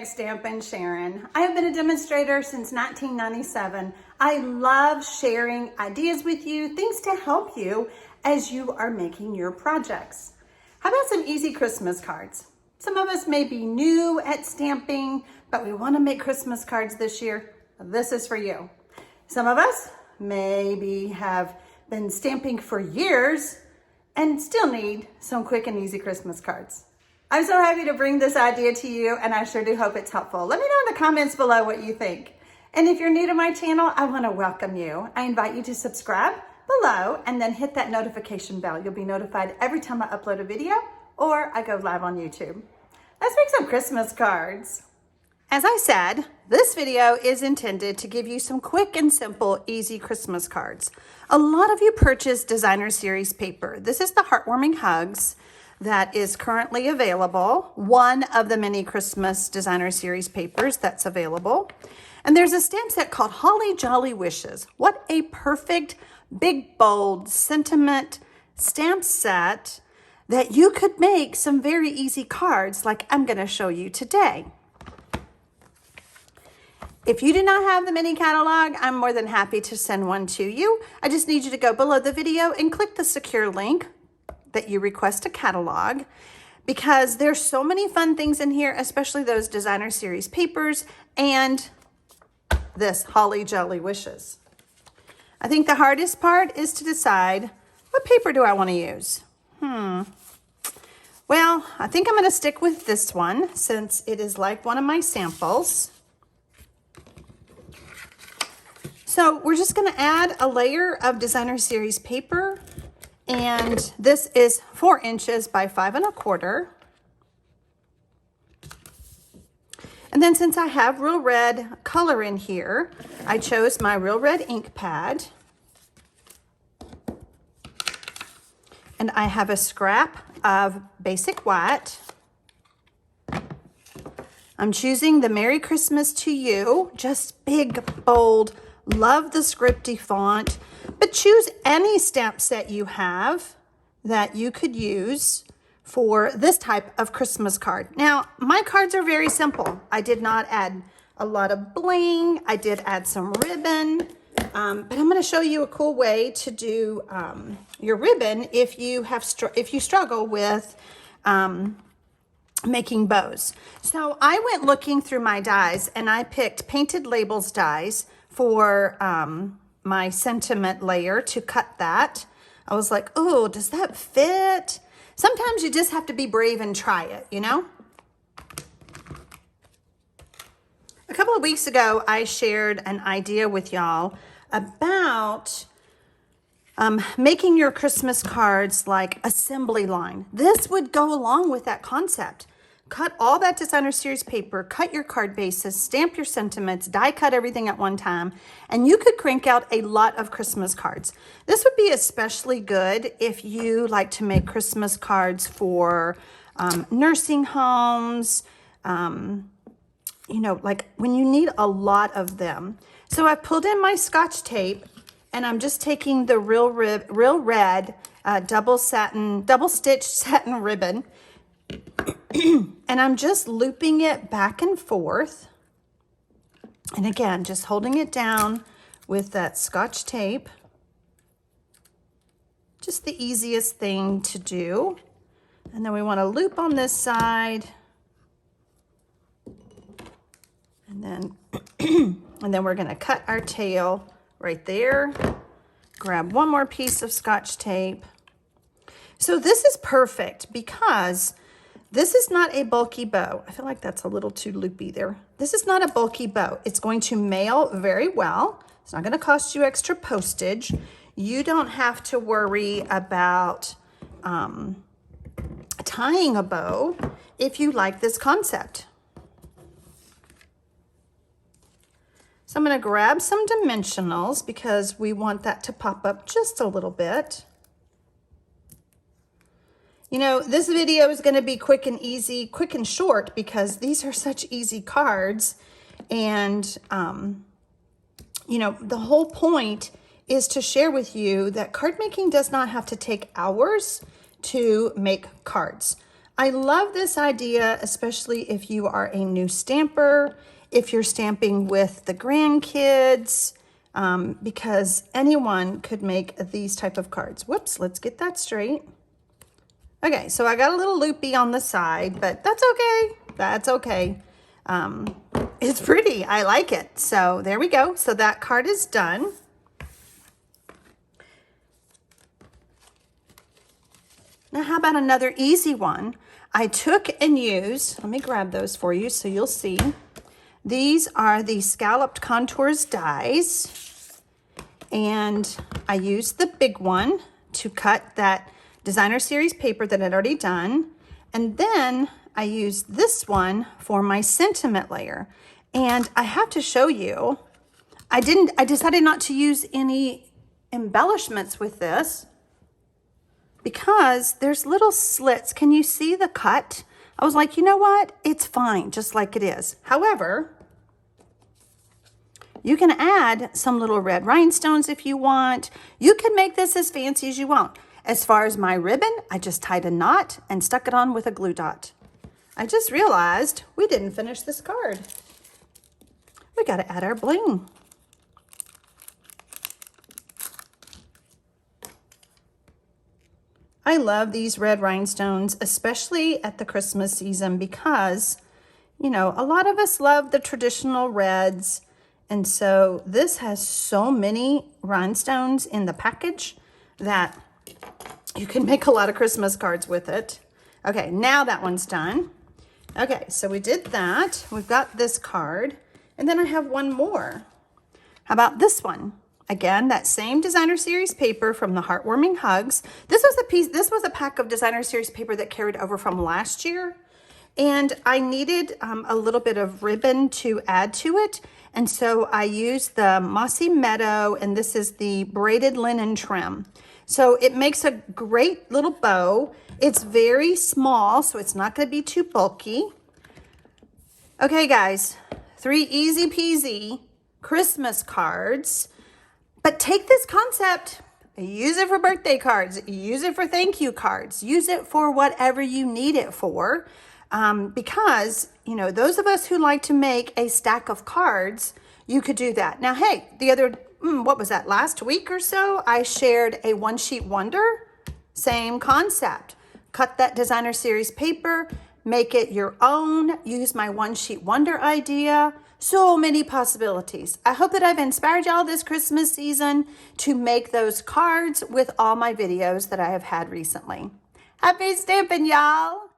TxStampin, Sharon. I have been a demonstrator since 1997. I love sharing ideas with you, things to help you as you are making your projects. How about some easy Christmas cards? Some of us may be new at stamping, but we want to make Christmas cards this year. This is for you. Some of us maybe have been stamping for years and still need some quick and easy Christmas cards. I'm so happy to bring this idea to you, and I sure do hope it's helpful. Let me know in the comments below what you think. And if you're new to my channel, I want to welcome you. I invite you to subscribe below and then hit that notification bell. You'll be notified every time I upload a video or I go live on YouTube. Let's make some Christmas cards. As I said, this video is intended to give you some quick and simple, easy Christmas cards. A lot of you purchase Designer Series paper. This is the Heartwarming Hugs that is currently available, one of the many Christmas Designer Series papers that's available. And there's a stamp set called Holly Jolly Wishes. What a perfect, big, bold sentiment stamp set that you could make some very easy cards like I'm going to show you today. If you do not have the mini catalog, I'm more than happy to send one to you. I just need you to go below the video and click the secure link that you request a catalog, because there's so many fun things in here, especially those Designer Series papers and this Holly Jolly Wishes. I think the hardest part is to decide, what paper do I want to use? Well, I think I'm going to stick with this one since it is like one of my samples. So we're just going to add a layer of Designer Series paper, and this is 4 inches by 5 1/4. And then since I have Real Red color in here, I chose my Real Red ink pad. And I have a scrap of basic white. I'm choosing the Merry Christmas to You, just big, bold, love the scripty font, but choose any stamp set you have that you could use for this type of Christmas card. Now, my cards are very simple. I did not add a lot of bling. I did add some ribbon, but I'm going to show you a cool way to do your ribbon if you struggle with making bows. So I went looking through my dies and I picked Painted Labels dies for my sentiment layer to cut that. I was like, oh, does that fit? Sometimes you just have to be brave and try it, you know? A couple of weeks ago, I shared an idea with y'all about making your Christmas cards like assembly line. This would go along with that concept. Cut all that Designer Series paper, cut your card bases, stamp your sentiments, die cut everything at one time, and you could crank out a lot of Christmas cards. This would be especially good if you like to make Christmas cards for nursing homes, you know, like when you need a lot of them. So I've pulled in my Scotch tape, and I'm just taking the Real Red double stitch satin ribbon, and I'm just looping it back and forth. And again, just holding it down with that Scotch tape. Just the easiest thing to do. And then we want to loop on this side. And then, and then we're going to cut our tail right there. Grab one more piece of Scotch tape. So this is perfect because this is not a bulky bow. I feel like that's a little too loopy there. This is not a bulky bow. It's going to mail very well. It's not going to cost you extra postage. You don't have to worry about tying a bow if you like this concept. So I'm going to grab some dimensionals because we want that to pop up just a little bit. You know, this video is going to be quick and easy, quick and short, because these are such easy cards. And, you know, the whole point is to share with you that card making does not have to take hours to make cards. I love this idea, especially if you are a new stamper, if you're stamping with the grandkids, because anyone could make these type of cards. Whoops, let's get that straight. Okay, so I got a little loopy on the side, but that's okay. That's okay. It's pretty. I like it. So there we go. So that card is done. Now, how about another easy one? I took and used, let me grab those for you so you'll see. These are the Scalloped Contours dies. And I used the big one to cut that designer series paper that I'd already done. And then I used this one for my sentiment layer. And I have to show you, I decided not to use any embellishments with this because there's little slits. Can you see the cut? I was like, you know what? It's fine, just like it is. However, you can add some little red rhinestones if you want. You can make this as fancy as you want. As far as my ribbon, I just tied a knot and stuck it on with a glue dot. I just realized we didn't finish this card. We got to add our bling. I love these red rhinestones, especially at the Christmas season because, you know, a lot of us love the traditional reds. And so this has so many rhinestones in the package that you can make a lot of Christmas cards with it. Okay, now that one's done. Okay, so we did that. We've got this card. And then I have one more. How about this one? Again, that same designer series paper from the Heartwarming Hugs. This was a pack of designer series paper that carried over from last year. And I needed a little bit of ribbon to add to it. And so I used the Mossy Meadow, and this is the braided linen trim. So it makes a great little bow. It's very small, so it's not going to be too bulky. Okay, guys, 3 easy peasy Christmas cards. But take this concept, use it for birthday cards, use it for thank you cards, use it for whatever you need it for. Because, you know, those of us who like to make a stack of cards, you could do that. Now, hey, what was that, last week or so, I shared a one sheet wonder, same concept. Cut that designer series paper, make it your own, use my one sheet wonder idea. So many possibilities. I hope that I've inspired y'all this Christmas season to make those cards with all my videos that I have had recently. Happy stamping, y'all!